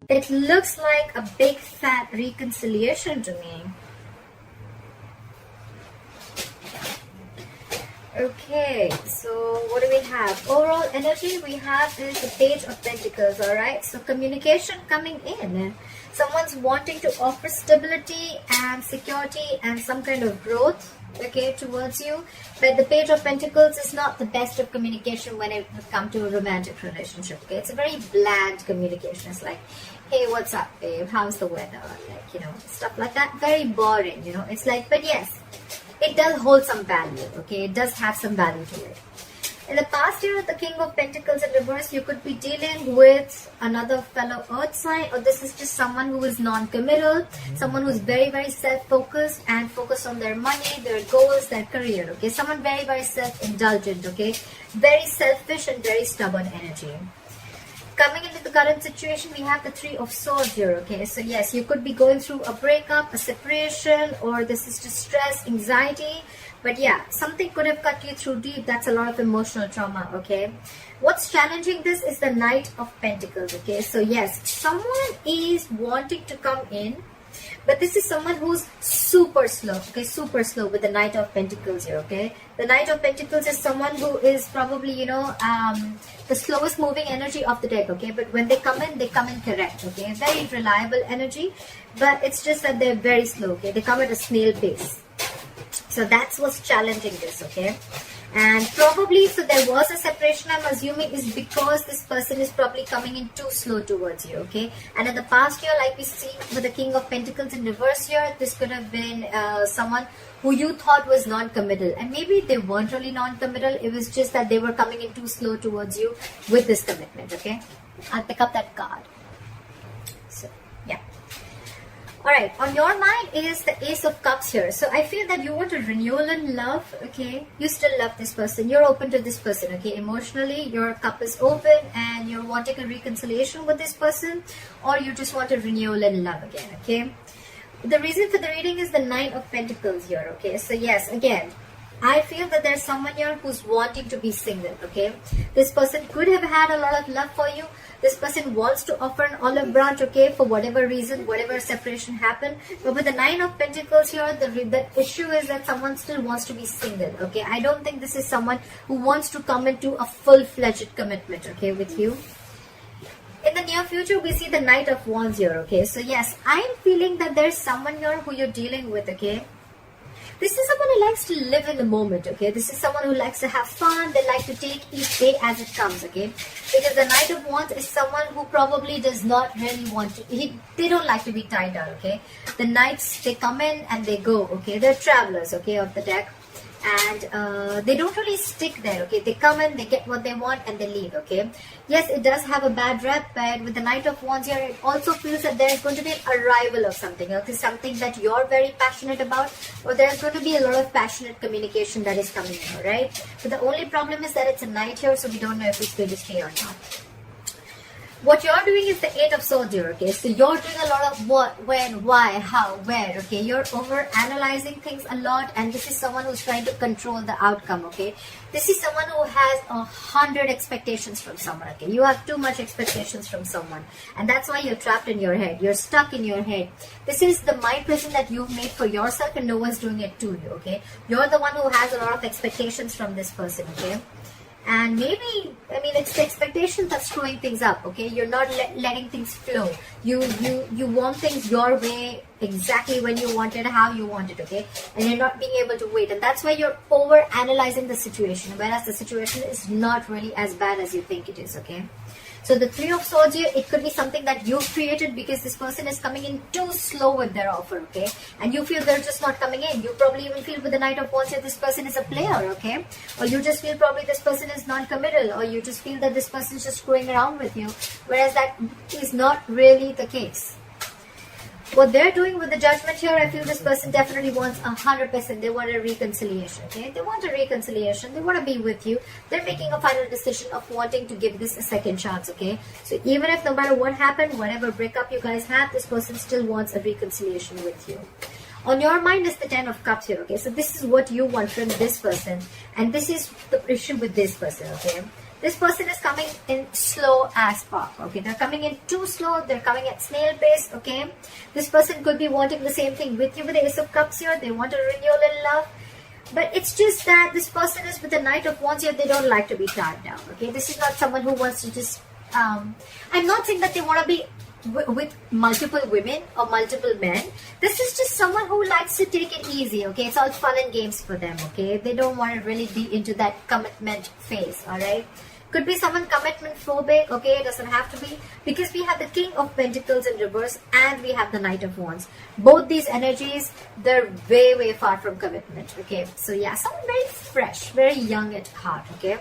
It looks like a big fat reconciliation to me. Okay, so what do we have? Overall energy we have is the Page of Pentacles, alright? So communication coming in. Someone's wanting to offer stability and security and some kind of growth, okay, towards you. But the Page of Pentacles is not the best of communication when it comes to a romantic relationship, okay? It's a very bland communication. It's like, hey, what's up, babe? How's the weather? Like, you know, stuff like that. Very boring, you know. It's like, but yes, it does hold some value, okay? It does have some value to it. In the past year, the King of Pentacles in reverse, you could be dealing with another fellow earth sign, or this is just someone who is non-committal, someone who's very, very self-focused and focused on their money, their goals, their career, okay? Someone very, very self-indulgent, okay? Very selfish and very stubborn energy. Coming into the current situation, we have the Three of Swords here, okay? So yes, you could be going through a breakup, a separation, or this is just stress, anxiety. But yeah, something could have cut you through deep. That's a lot of emotional trauma, okay? What's challenging this is the Knight of Pentacles, okay? So yes, someone is wanting to come in, but this is someone who's super slow, okay? Super slow with the Knight of Pentacles here, okay? The Knight of Pentacles is someone who is probably, you know, the slowest moving energy of the deck, okay? But when they come in correct, okay? Very reliable energy, but it's just that they're very slow, okay? They come at a snail pace. So that's what's challenging this, okay? And probably, so there was a separation, I'm assuming, is because this person is probably coming in too slow towards you, okay? And in the past year, like we see with the King of Pentacles in reverse here, this could have been someone who you thought was non-committal. And maybe they weren't really non-committal. It was just that they were coming in too slow towards you with this commitment, okay? I'll pick up that card. So, yeah. Alright, on your mind is the Ace of Cups here. So I feel that you want a renewal in love, okay? You still love this person. You're open to this person, okay? Emotionally, your cup is open and you're wanting a reconciliation with this person, or you just want a renewal in love again, okay? The reason for the reading is the Nine of Pentacles here, okay? So yes, again, I feel that there's someone here who's wanting to be single, okay? This person could have had a lot of love for you. This person wants to offer an olive branch, okay, for whatever reason, whatever separation happened. But with the Nine of Pentacles here, the issue is that someone still wants to be single, okay? I don't think this is someone who wants to come into a full-fledged commitment, okay, with you. In the near future, we see the Knight of Wands here, okay? So yes, I'm feeling that there's someone here who you're dealing with, okay? This is someone who likes to live in the moment, okay? This is someone who likes to have fun. They like to take each day as it comes, okay? Because the Knight of Wands is someone who probably does not really want to... They don't like to be tied down, okay? The Knights, they come in and they go, okay? They're travelers, okay, of the deck. And they don't really stick there, okay? They come in, they get what they want, and they leave, okay? Yes, it does have a bad rep, but with the Knight of Wands here, it also feels that there's going to be an arrival of something, okay? Something that you're very passionate about, or there's going to be a lot of passionate communication that is coming here, right? So the only problem is that it's a Knight here, so we don't know if it's going to stay or not. What you're doing is the Eight of Swords here, okay? So you're doing a lot of what, when, why, how, where, okay? You're over-analyzing things a lot, and this is someone who's trying to control the outcome, okay? This is someone who has 100 expectations from someone, okay? You have too much expectations from someone, and that's why you're trapped in your head. You're stuck in your head. This is the mind prison that you've made for yourself, and no one's doing it to you, okay? You're the one who has a lot of expectations from this person, okay? And maybe, I mean, it's the expectations that's screwing things up, okay? You're not letting things flow. You want things your way, exactly when you want it, how you want it, okay? And you're not being able to wait. And that's why you're over-analyzing the situation, whereas the situation is not really as bad as you think it is, okay? So the Three of Swords here, it could be something that you've created because this person is coming in too slow with their offer, okay? And you feel they're just not coming in. You probably even feel with the Knight of Wands here, this person is a player, okay? Or you just feel probably this person is non-committal, or you just feel that this person is just screwing around with you, whereas that is not really the case. What they're doing with the Judgment here, I feel this person definitely wants 100%. They want a reconciliation, okay? They want a reconciliation. They want to be with you. They're making a final decision of wanting to give this a second chance, okay? So even if no matter what happened, whatever breakup you guys had, this person still wants a reconciliation with you. On your mind is the Ten of Cups here, okay? So this is what you want from this person, and this is the issue with this person, okay? This person is coming in slow as fuck, okay? They're coming in too slow. They're coming at snail pace, okay? This person could be wanting the same thing with you with the Ace of Cups here. They want a renewal in love. But it's just that this person is with the Knight of Wands here. They don't like to be tied down, okay? This is not someone who wants to just... I'm not saying that they want to be with multiple women or multiple men. This is just someone who likes to take it easy, okay? It's all fun and games for them, okay? They don't want to really be into that commitment phase, all right? Could be someone commitment phobic, okay? It doesn't have to be, because we have the King of Pentacles in reverse and we have the Knight of Wands. Both these energies, they're way far from commitment, okay? So yeah, someone very fresh, very young at heart, okay?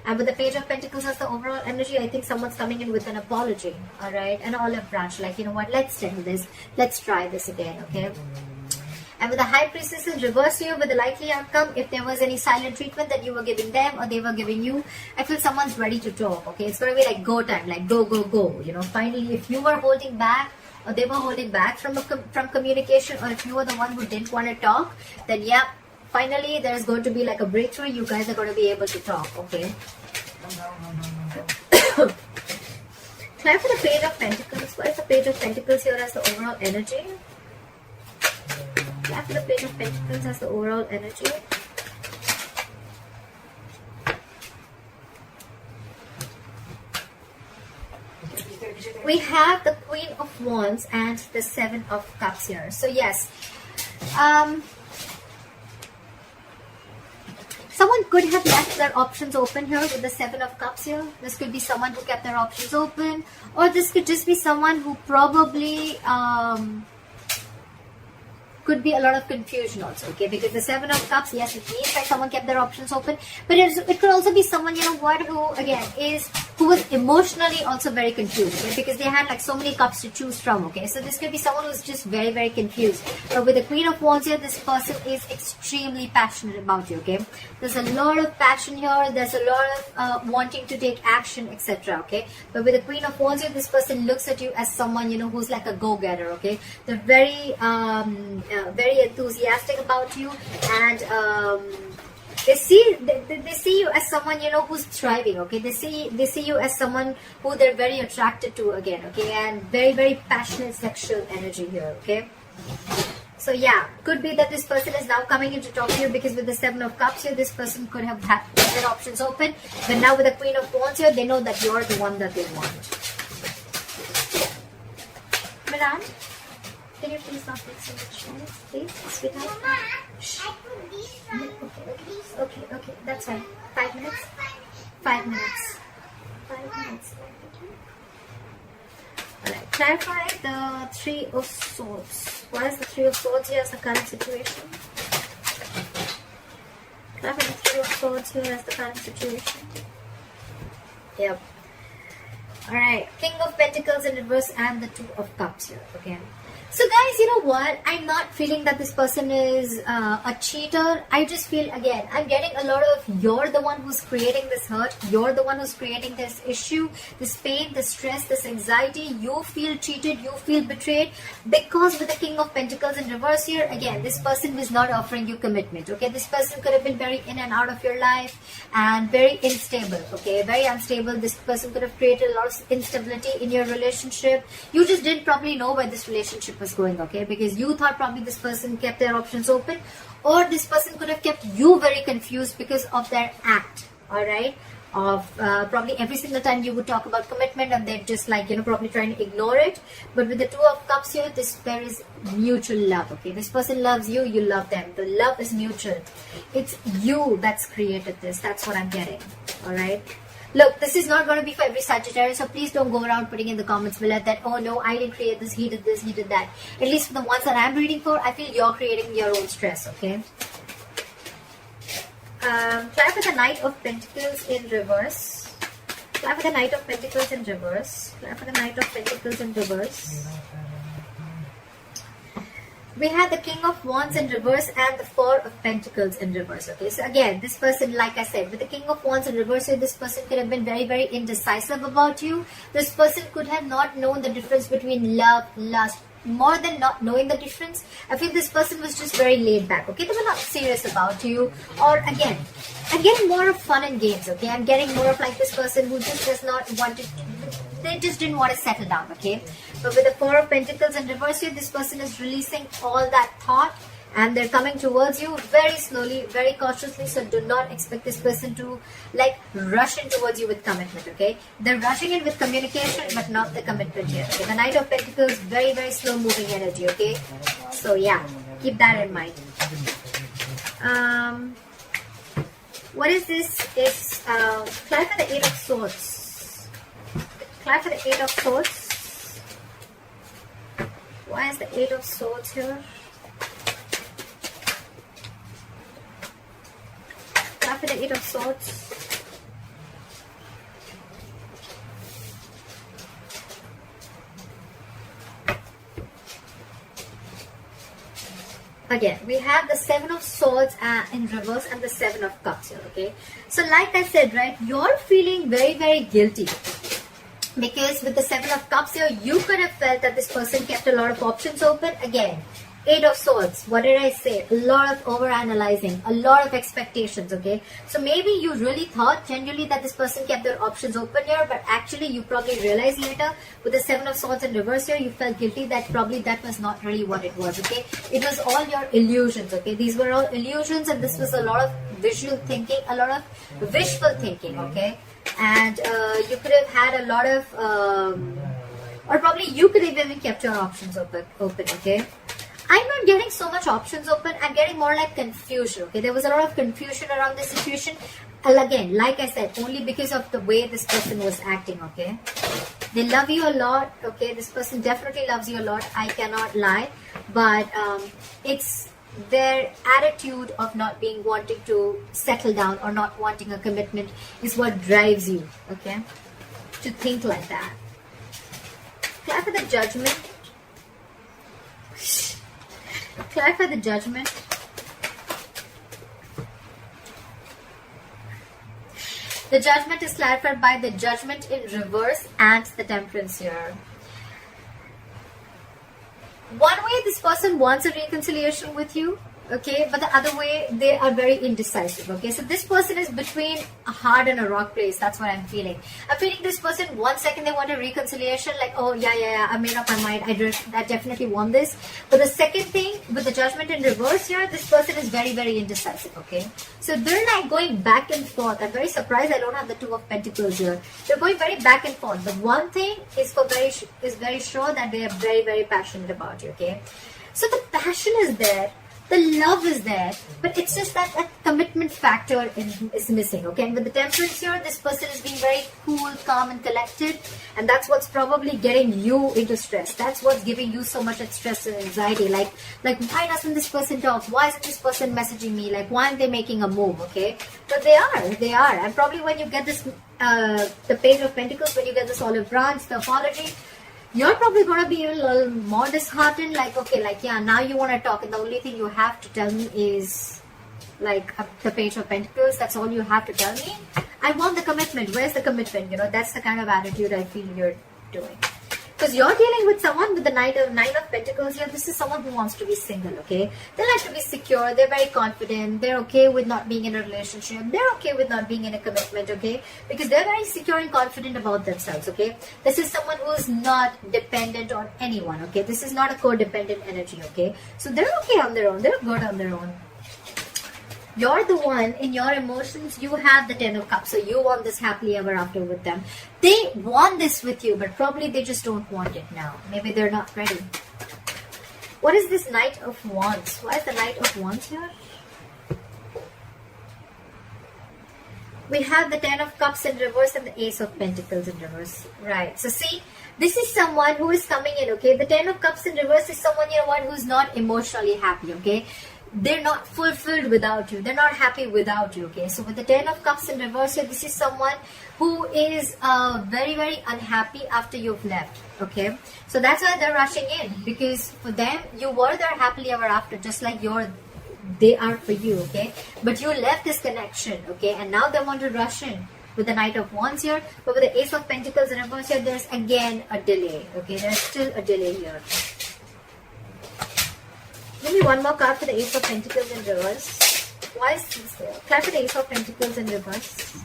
And with the Page of Pentacles as the overall energy, I think someone's coming in with an apology, all right? An olive branch, like, you know what, let's do this. Let's try this again, okay? And with the High Priestess in reverse here, with the likely outcome, if there was any silent treatment that you were giving them or they were giving you, I feel someone's ready to talk, okay? It's going to be like go time, like go, you know? Finally, if you were holding back or they were holding back from communication, or if you were the one who didn't want to talk, then yeah, finally there's going to be like a breakthrough. You guys are going to be able to talk, okay? Try for the Page of Pentacles. What is the Page of Pentacles here as the overall energy? Try for the Page of Pentacles as the overall energy. We have the Queen of Wands and the Seven of Cups here. So yes, someone could have left their options open here with the Seven of Cups here. This could be someone who kept their options open, or this could just be someone who probably could be a lot of confusion also, okay? Because the Seven of Cups, yes, it means that someone kept their options open, but it could also be someone, you know what, who again who was emotionally also very confused, okay? Because they had like so many cups to choose from, okay? So this could be someone who's just very confused. But with the Queen of Wands here, this person is extremely passionate about you, okay? There's a lot of passion here. There's a lot of wanting to take action, etc., okay? But with the Queen of Wands here, this person looks at you as someone, you know, who's like a go-getter, okay? They're very enthusiastic about you, and they see you as someone, you know, who's thriving, okay? They see you as someone who they're very attracted to again, okay? And very passionate sexual energy here, okay? So yeah, could be that this person is now coming in to talk to you, because with the Seven of Cups here, this person could have had their options open, but now with the Queen of Wands here, they know that you're the one that they want. Miran, can you please not make so much noise, please, sweetheart? Okay, that's fine. 5 minutes? 5 minutes. 5 minutes. Alright, clarify the Three of Swords. What is the Three of Swords here as the current situation? Clarify the Three of Swords here as the current situation. Yep. Alright, King of Pentacles in reverse and the Two of Cups here, okay? So guys, you know what? I'm not feeling that this person is a cheater. I just feel, again, I'm getting a lot of you're the one who's creating this hurt. You're the one who's creating this issue, this pain, this stress, this anxiety. You feel cheated. You feel betrayed. Because with the King of Pentacles in reverse here, again, this person was not offering you commitment. Okay, this person could have been very in and out of your life and very unstable. Okay, very unstable. This person could have created a lot of instability in your relationship. You just didn't probably know where this relationship was going, okay? Because you thought probably this person kept their options open, or this person could have kept you very confused because of their act, all right? Of probably every single time you would talk about commitment, and they're just like, you know, probably trying to ignore it. But with the Two of Cups here, there is mutual love, okay? This person loves you, you love them. The love is mutual. It's you that's created this. That's what I'm getting, all right? Look, this is not going to be for every Sagittarius, so please don't go around putting in the comments below that, oh no, I didn't create this, he did that. At least for the ones that I'm reading for, I feel you're creating your own stress, okay? Try for the Knight of Pentacles in reverse. Try for the Knight of Pentacles in reverse. Try for the Knight of Pentacles in reverse. We have the King of Wands in reverse and the Four of Pentacles in reverse. Okay, so again, this person, like I said, with the King of Wands in reverse, this person could have been very indecisive about you. This person could have not known the difference between love, lust, more than not knowing the difference, I feel this person was just very laid back, okay? They were not serious about you. Or again, I'm getting more of fun and games, okay? I'm getting more of like this person who just does not want to, they just didn't want to settle down, okay? But with the Four of Pentacles in reverse here, this person is releasing all that thought, and they're coming towards you very slowly, very cautiously. So do not expect this person to like rush in towards you with commitment, okay? They're rushing in with communication, but not the commitment here, okay? The Knight of Pentacles, very, very slow moving energy, okay? So yeah, keep that in mind. What is this? Is clarify the Eight of Swords. Clarify the Eight of Swords. Why is the Eight of Swords here? Clarify the Eight of Swords. Again, we have the Seven of Swords in reverse and the Seven of Cups here, okay? So like I said, right, you're feeling very, very guilty. Because with the Seven of Cups here, you could have felt that this person kept a lot of options open. Again, Eight of Swords, what did I say? A lot of overanalyzing, a lot of expectations, okay? So maybe you really thought genuinely that this person kept their options open here, but actually you probably realized later with the Seven of Swords in reverse here, you felt guilty that probably that was not really what it was, okay? It was all your illusions, okay? These were all illusions, and this was a lot of visual thinking, a lot of wishful thinking, okay? And you could have had a lot of, or probably you could have even kept your options open, okay? I'm not getting so much options open. I'm getting more like confusion, okay? There was a lot of confusion around this situation. And again, like I said, only because of the way this person was acting, okay? They love you a lot, okay? This person definitely loves you a lot. I cannot lie. But it's their attitude of not being wanting to settle down or not wanting a commitment is what drives you, okay? To think like that. Clarify the Judgment. Clarify the Judgment. The Judgment is clarified by the Judgment in reverse and the Temperance here. One way this person wants a reconciliation with you, okay, but the other way they are very indecisive, okay? So this person is between a hard and a rock place. That's what I'm feeling. I'm feeling this person, 1 second they want a reconciliation, like, oh yeah, I made up my mind, I definitely want this. But the second thing, with the Judgment in reverse here, this person is very, very indecisive, okay? So they're like going back and forth. I'm very surprised I don't have the Two of Pentacles here. They're going very back and forth. But one thing is very sure that they are very, very passionate about you, okay? So the passion is there. The love is there, but it's just that commitment factor is missing, okay? And with the Temperance here, this person is being very cool, calm, and collected, and that's what's probably getting you into stress. That's what's giving you so much stress and anxiety. Like why doesn't this person talk? Why isn't this person messaging me? Like, why aren't they making a move, okay? But they are. And probably when you get this, the Page of Pentacles, when you get this olive branch, the apology, you're probably going to be a little more disheartened, like, okay, like, yeah, now you want to talk, and the only thing you have to tell me is, like, the Page of Pentacles. That's all you have to tell me. I want the commitment. Where's the commitment? You know, that's the kind of attitude I feel you're doing. Because you're dealing with someone with the Nine of Pentacles here. This is someone who wants to be single, okay? They like to be secure. They're very confident. They're okay with not being in a relationship. They're okay with not being in a commitment, okay? Because they're very secure and confident about themselves, okay? This is someone who is not dependent on anyone, okay? This is not a codependent energy, okay? So they're okay on their own. They're good on their own. You're the one, in your emotions, you have the Ten of Cups. So you want this happily ever after with them. They want this with you, but probably they just don't want it now. Maybe they're not ready. What is this Knight of Wands? Why is the Knight of Wands here? We have the Ten of Cups in reverse and the Ace of Pentacles in reverse. Right. So see, this is someone who is coming in, okay? The Ten of Cups in reverse is someone, you know what, who's not emotionally happy, okay? They're not fulfilled without you. They're not happy without you, okay? So with the Ten of Cups in reverse here, this is someone who is very, very unhappy after you've left, okay? So that's why they're rushing in, because for them, you were there happily ever after, just like they are for you, okay? But you left this connection, okay? And now they want to rush in with the Knight of Wands here. But with the Ace of Pentacles in reverse here, there's again a delay, okay? There's still a delay here. Give me one more card for the Ace of Pentacles in reverse. Why is this there? Clap for the Ace of Pentacles in reverse.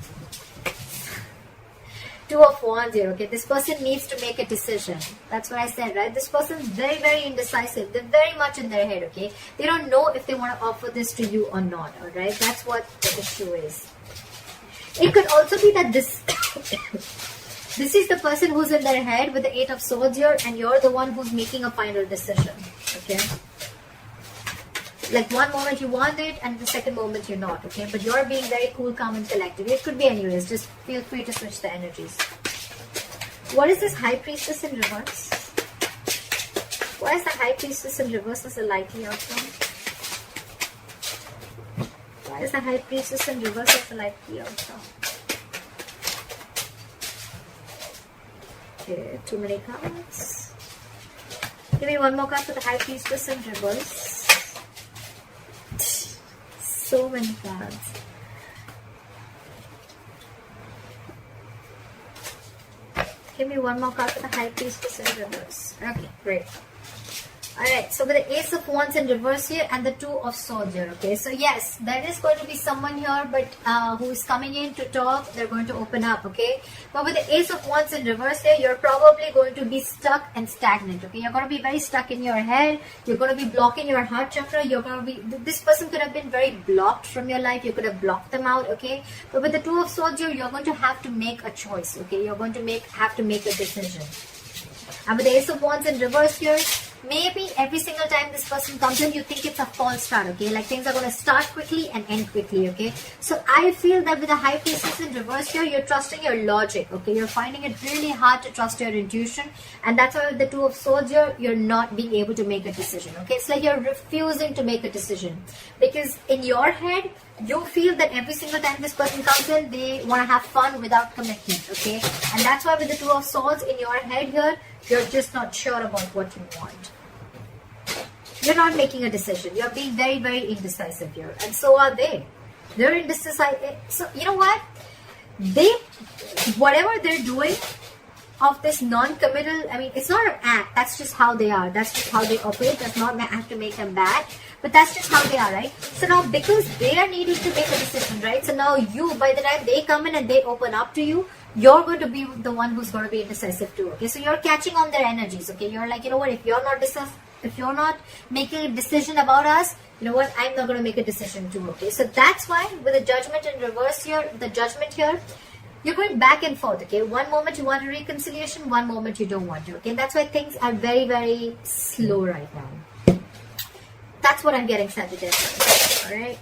Two of Wands here, okay? This person needs to make a decision. That's what I said, right? This person's very, very indecisive. They're very much in their head, okay? They don't know if they want to offer this to you or not, alright? That's what the issue is. It could also be that this this is the person who's in their head with the Eight of Swords here, and you're the one who's making a final decision, okay? Like one moment you want it and the second moment you're not, okay? But you're being very cool, calm and collected. It could be anyways. Just feel free to switch the energies. What is this High Priestess in reverse? Why is the High Priestess in reverse as a likely outcome? Why is the High Priestess in reverse as a likely outcome? Okay, too many cards. Give me one more card for the High Priestess in reverse. So many cards. Give me one more card for the High Priestess in reverse. Okay, great. Alright, so with the Ace of Wands in reverse here and the Two of Swords here, okay? So yes, there is going to be someone here but who is coming in to talk. They're going to open up, okay? But with the Ace of Wands in reverse here, you're probably going to be stuck and stagnant, okay? You're going to be very stuck in your head. You're going to be blocking your heart chakra. You're going to be... This person could have been very blocked from your life. You could have blocked them out, okay? But with the Two of Swords here, you're going to have to make a choice, okay? You're going to have to make a decision. And with the Ace of Wands in reverse here, maybe every single time this person comes in, you think it's a false start, okay? Like things are going to start quickly and end quickly, okay? So I feel that with the High Priestess in reverse here, you're trusting your logic, okay? You're finding it really hard to trust your intuition. And that's why with the Two of Swords here, you're not being able to make a decision, okay? It's like you're refusing to make a decision. Because in your head, you feel that every single time this person comes in, they want to have fun without commitment, okay? And that's why with the Two of Swords in your head here, you're just not sure about what you want. You're not making a decision. You're being very, very indecisive here. And so are they. They're indecisive. So, you know what? Whatever they're doing of this non-committal, I mean, it's not an act. That's just how they are. That's just how they operate. That's not an act to make them bad. But that's just how they are, right? So now, because they are needing to make a decision, right? So now you, by the time they come in and they open up to you, you're going to be the one who's going to be indecisive too, okay? So you're catching on their energies, okay? You're like, you know what, if you're not making a decision about us, you know what, I'm not going to make a decision too, okay? So that's why with the Judgment in reverse here, the Judgment here, you're going back and forth, okay? One moment you want a reconciliation, one moment you don't want to, okay? And that's why things are very, very slow right now. That's what I'm getting, Sagittarius, alright?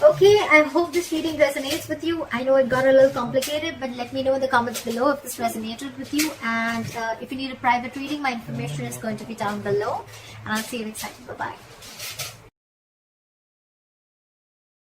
Okay, I hope this reading resonates with you. I know it got a little complicated, but let me know in the comments below if this resonated with you. And if you need a private reading, my information is going to be down below. And I'll see you next time. Bye-bye.